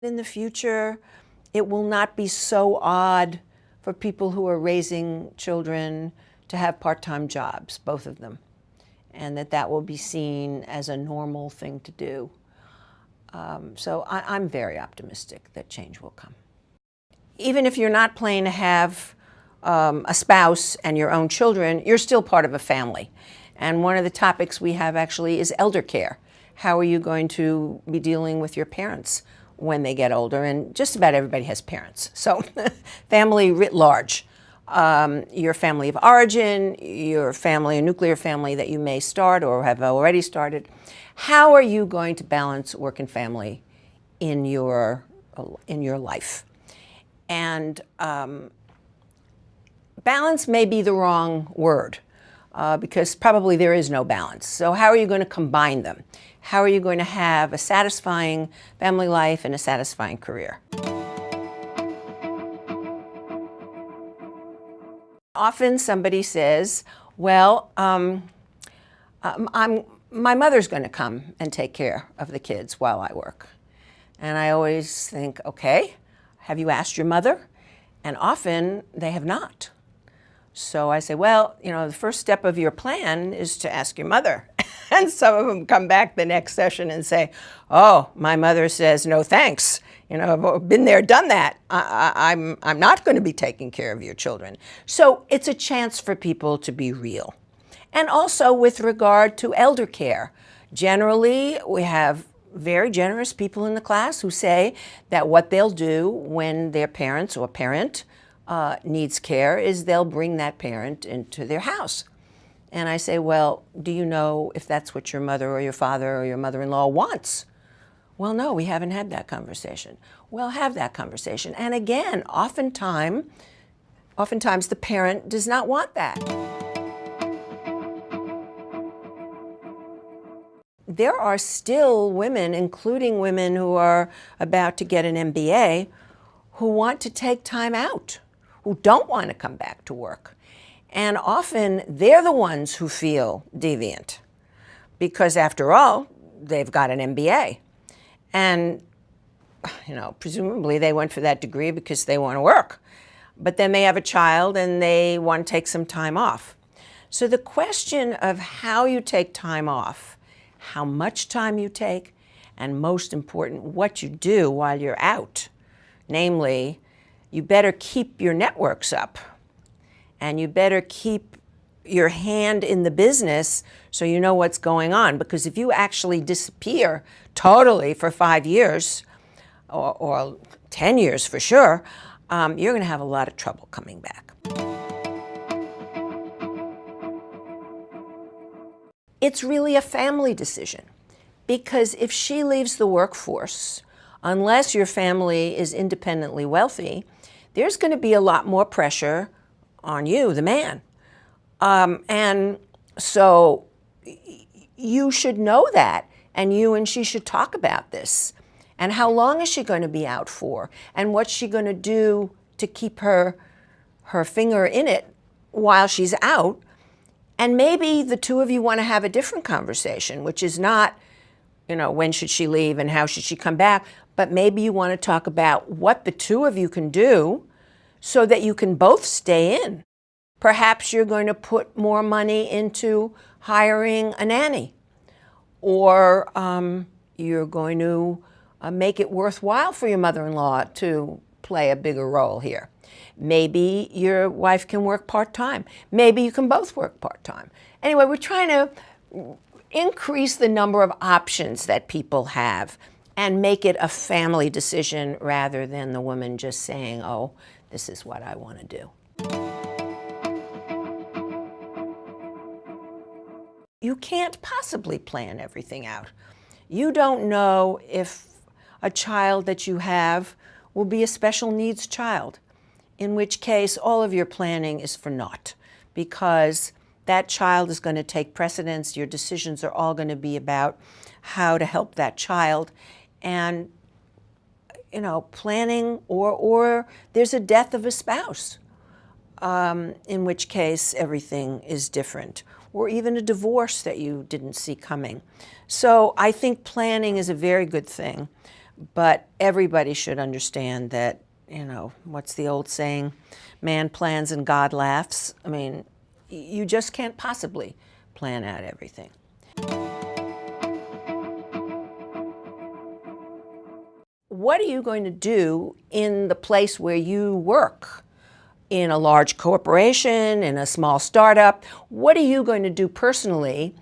In the future, it will not be so odd for people who are raising children to have part-time jobs, both of them, and that will be seen as a normal thing to do. So I'm very optimistic that change will come. Even if you're not planning to have a spouse and your own children, you're still part of a family. And one of the topics we have actually is elder care. How are you going to be dealing with your parents when they get older? And just about everybody has parents. So family writ large. Your family of origin, your family, a nuclear family that you may start or have already started. How are you going to balance work and family in your life? And balance may be the wrong word because probably there is no balance. So how are you going to combine them? How are you going to have a satisfying family life and a satisfying career? Often somebody says, well, my mother's going to come and take care of the kids while I work. And I always think, okay, have you asked your mother? And often they have not. So I say, well, the first step of your plan is to ask your mother. And some of them come back the next session and say, oh, my mother says no thanks. I've been there, done that. I'm not going to be taking care of your children. So it's a chance for people to be real. And also with regard to elder care, generally we have very generous people in the class who say that what they'll do when their parents or parent needs care is they'll bring that parent into their house. And I say, well, do you know if that's what your mother or your father or your mother-in-law wants? Well, no, we haven't had that conversation. We'll have that conversation. And again, oftentimes the parent does not want that. There are still women, including women who are about to get an MBA, who want to take time out, who don't want to come back to work. And often they're the ones who feel deviant because after all, they've got an MBA. And, presumably they went for that degree because they want to work. But then they have a child and they want to take some time off. So the question of how you take time off, how much time you take, and most important, what you do while you're out. Namely, you better keep your networks up and you better keep your hand in the business so you know what's going on. Because if you actually disappear totally for 5 years, or 10 years for sure, you're going to have a lot of trouble coming back. It's really a family decision, because if she leaves the workforce, unless your family is independently wealthy, there's going to be a lot more pressure on you, the man. And so you should know that, and you and she should talk about this. And how long is she going to be out for? And what's she going to do to keep her finger in it while she's out? And maybe the two of you want to have a different conversation, which is not, when should she leave and how should she come back? But maybe you want to talk about what the two of you can do so that you can both stay in. Perhaps you're going to put more money into hiring a nanny, or you're going to make it worthwhile for your mother-in-law to play a bigger role here. Maybe your wife can work part-time. Maybe you can both work part-time. Anyway, we're trying to increase the number of options that people have and make it a family decision rather than the woman just saying, oh, this is what I want to do. You can't possibly plan everything out. You don't know if a child that you have will be a special needs child, in which case all of your planning is for naught, because that child is going to take precedence. Your decisions are all going to be about how to help that child. And, planning, or there's a death of a spouse, in which case everything is different, or even a divorce that you didn't see coming. So I think planning is a very good thing. But everybody should understand that, what's the old saying? Man plans and God laughs. I mean, you just can't possibly plan out everything. What are you going to do in the place where you work? In a large corporation, in a small startup? What are you going to do personally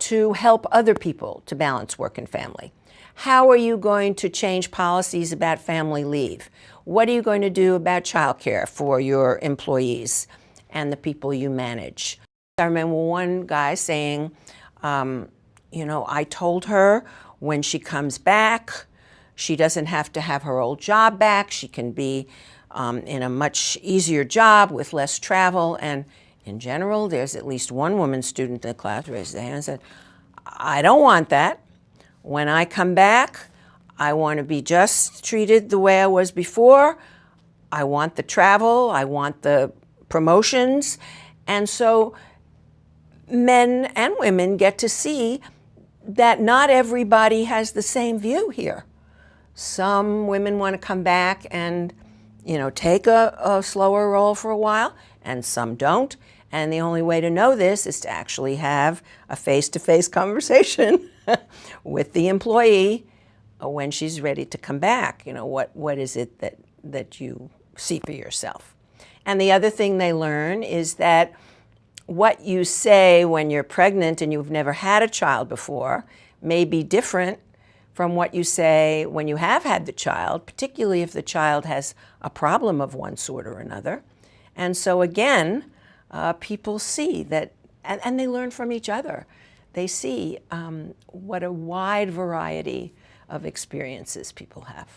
to help other people to balance work and family? How are you going to change policies about family leave? What are you going to do about childcare for your employees and the people you manage? I remember one guy saying, I told her when she comes back, she doesn't have to have her old job back. She can be in a much easier job with less travel. And in general, there's at least one woman student in the class raised their hand and said, I don't want that. When I come back, I want to be just treated the way I was before. I want the travel. I want the promotions. And so men and women get to see that not everybody has the same view here. Some women want to come back and, take a slower role for a while, and some don't. And the only way to know this is to actually have a face-to-face conversation with the employee when she's ready to come back. What is it that you see for yourself? And the other thing they learn is that what you say when you're pregnant and you've never had a child before may be different from what you say when you have had the child, particularly if the child has a problem of one sort or another. And so again, people see that, and they learn from each other. They see what a wide variety of experiences people have.